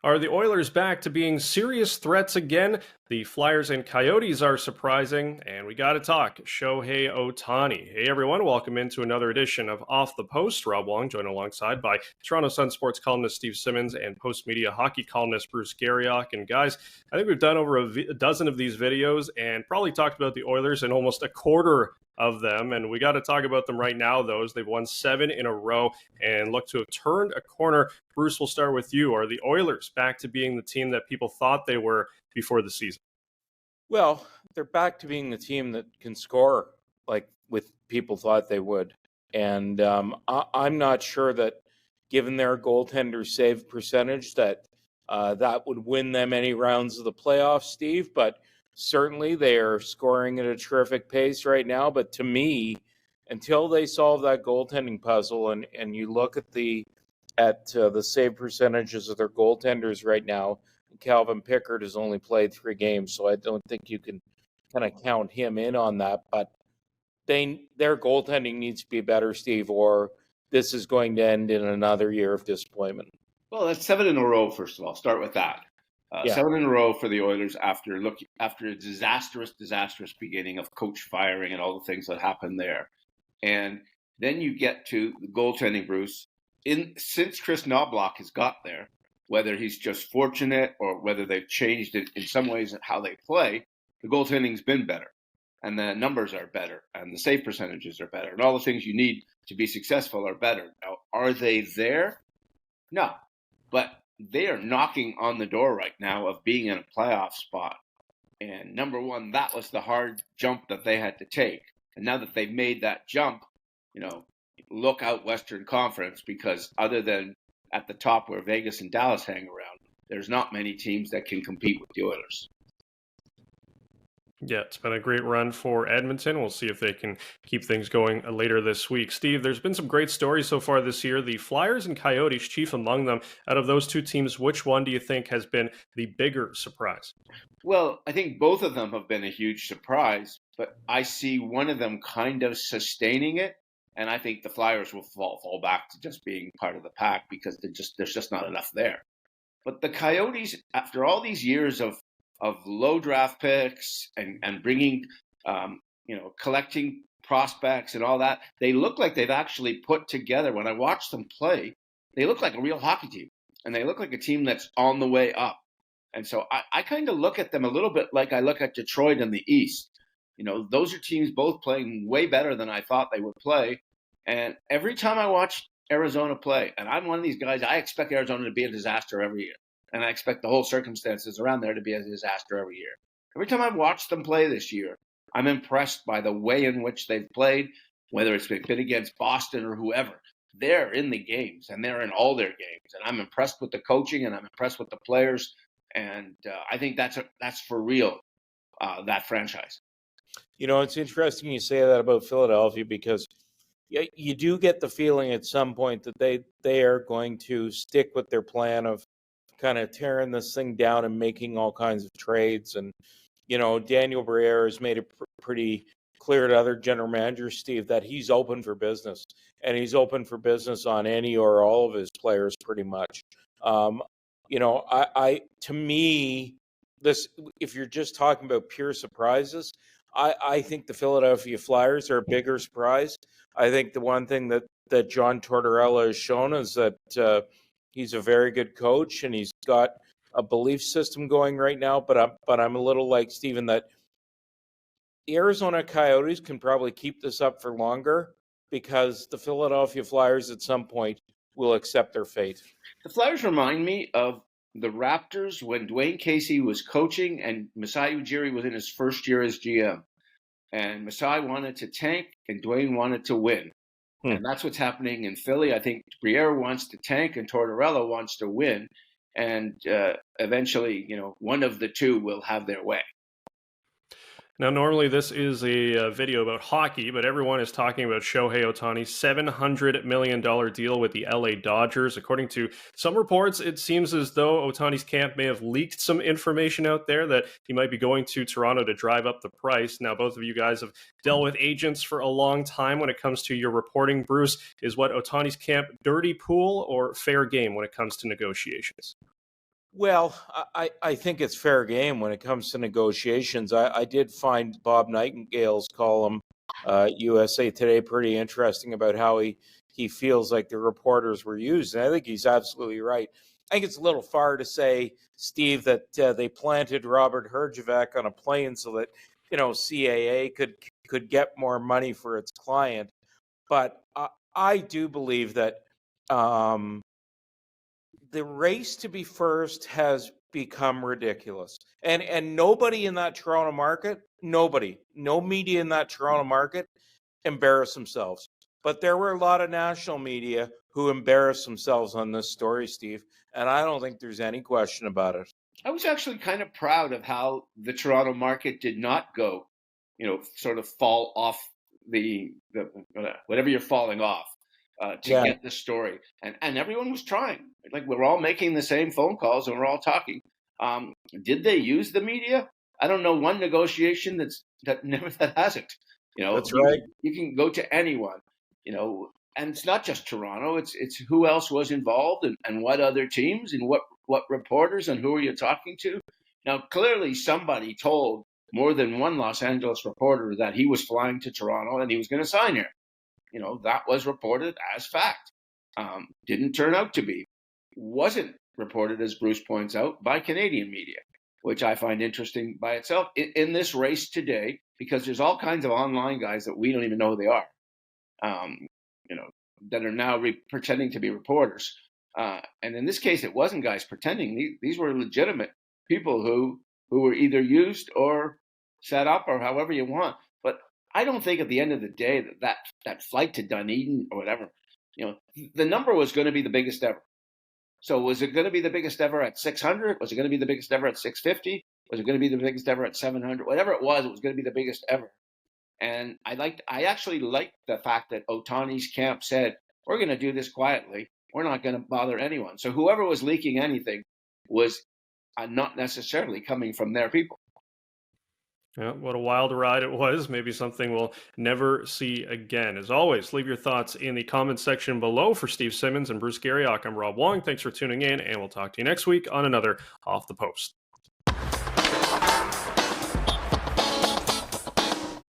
Are the Oilers back to being serious threats again? The Flyers and Coyotes are surprising, and we got to talk Shohei Ohtani. Hey everyone, welcome into another edition of Off the Post. Rob Wong, joined alongside by Toronto Sun sports columnist Steve Simmons and Postmedia hockey columnist Bruce Garrioch. And guys, I think we've done over a dozen of these videos and probably talked about the Oilers in almost a quarter of them, and we got to talk about them right now. They've won 7 in a row and look to have turned a corner. Bruce, we'll start with you. Are the Oilers back to being the team that people thought they were before the season? Well, they're back to being the team that can score like with people thought they would. And I'm not sure that given their goaltender save percentage that that would win them any rounds of the playoffs, Steve. But certainly they are scoring at a terrific pace right now. But to me, until they solve that goaltending puzzle and you look at the save percentages of their goaltenders right now, Calvin Pickard has only played 3 games, so I don't think you can kind of count him in on that. But their goaltending needs to be better, Steve, or this is going to end in another year of disappointment. Well, that's 7 in a row, first of all. Start with that. 7 in a row for the Oilers after a disastrous beginning of coach firing and all the things that happened there. And then you get to the goaltending, Bruce. Since Chris Knobloch has got there, whether he's just fortunate or whether they've changed it in some ways how they play, the goaltending's been better. And the numbers are better, and the save percentages are better, and all the things you need to be successful are better. Now, are they there? No. But they are knocking on the door right now of being in a playoff spot. And number one, that was the hard jump that they had to take. And now that they've made that jump, look out Western Conference, because other than at the top where Vegas and Dallas hang around, there's not many teams that can compete with the Oilers. Yeah, it's been a great run for Edmonton. We'll see if they can keep things going later this week. Steve, there's been some great stories so far this year. The Flyers and Coyotes, chief among them. Out of those two teams, which one do you think has been the bigger surprise? Well, I think both of them have been a huge surprise, but I see one of them kind of sustaining it, and I think the Flyers will fall back to just being part of the pack because there's just not enough there. But the Coyotes, after all these years of low draft picks and bringing, collecting prospects and all that, they look like they've actually put together, when I watch them play, they look like a real hockey team. And they look like a team that's on the way up. And so I kind of look at them a little bit like I look at Detroit in the East. Those are teams both playing way better than I thought they would play. And every time I watch Arizona play, and I'm one of these guys, I expect Arizona to be a disaster every year. And I expect the whole circumstances around there to be a disaster every year. Every time I've watched them play this year, I'm impressed by the way in which they've played, whether it's been against Boston or whoever. They're in the games, and they're in all their games. And I'm impressed with the coaching, and I'm impressed with the players. And I think that's for real, that franchise. It's interesting you say that about Philadelphia because you do get the feeling at some point that they are going to stick with their plan of kind of tearing this thing down and making all kinds of trades. And, Daniel Briere has made it pretty clear to other general managers, Steve, that he's open for business. And he's open for business on any or all of his players pretty much. To me, this, if you're just talking about pure surprises, I think the Philadelphia Flyers are a bigger surprise. I think the one thing that John Tortorella has shown is that he's a very good coach and he's got a belief system going right now. But I'm a little like Steven that the Arizona Coyotes can probably keep this up for longer because the Philadelphia Flyers at some point will accept their fate. The Flyers remind me of the Raptors when Dwayne Casey was coaching and Masai Ujiri was in his first year as GM. And Masai wanted to tank and Dwayne wanted to win. And that's what's happening in Philly. I think Briere wants to tank and Tortorella wants to win. And eventually, one of the two will have their way. Now, normally this is a video about hockey, but everyone is talking about Shohei Ohtani's $700 million deal with the LA Dodgers. According to some reports, it seems as though Ohtani's camp may have leaked some information out there that he might be going to Toronto to drive up the price. Now, both of you guys have dealt with agents for a long time when it comes to your reporting. Bruce, is what Ohtani's camp dirty pool or fair game when it comes to negotiations? Well, I think it's fair game when it comes to negotiations. I did find Bob Nightingale's column, USA Today, pretty interesting about how he feels like the reporters were used. And I think he's absolutely right. I think it's a little far to say, Steve, that they planted Robert Herjavec on a plane so that, CAA could get more money for its client. But I do believe that the race to be first has become ridiculous. And nobody in that Toronto market, no media in that Toronto market embarrassed themselves. But there were a lot of national media who embarrassed themselves on this story, Steve. And I don't think there's any question about it. I was actually kind of proud of how the Toronto market did not go, sort of fall off the whatever you're falling off to get the story. And everyone was trying. Like, we're all making the same phone calls and we're all talking. Did they use the media? I don't know one negotiation that hasn't. That's right. You can go to anyone, and it's not just Toronto. It's who else was involved and what other teams and what reporters and who are you talking to. Now, clearly somebody told more than one Los Angeles reporter that he was flying to Toronto and he was going to sign here. That was reported as fact. Didn't turn out to be. Wasn't reported, as Bruce points out, by Canadian media, which I find interesting by itself in this race today, because there's all kinds of online guys that we don't even know who they are, that are now pretending to be reporters. And in this case, it wasn't guys pretending. These were legitimate people who were either used or set up or however you want. But I don't think at the end of the day that flight to Dunedin or whatever, the number was going to be the biggest ever. So was it going to be the biggest ever at 600? Was it going to be the biggest ever at 650? Was it going to be the biggest ever at 700? Whatever it was going to be the biggest ever. And I actually liked the fact that Ohtani's camp said, we're going to do this quietly. We're not going to bother anyone. So whoever was leaking anything was not necessarily coming from their people. Yeah, what a wild ride it was. Maybe something we'll never see again. As always, leave your thoughts in the comments section below. For Steve Simmons and Bruce Garrioch, I'm Rob Wong. Thanks for tuning in, and we'll talk to you next week on another Off the Post.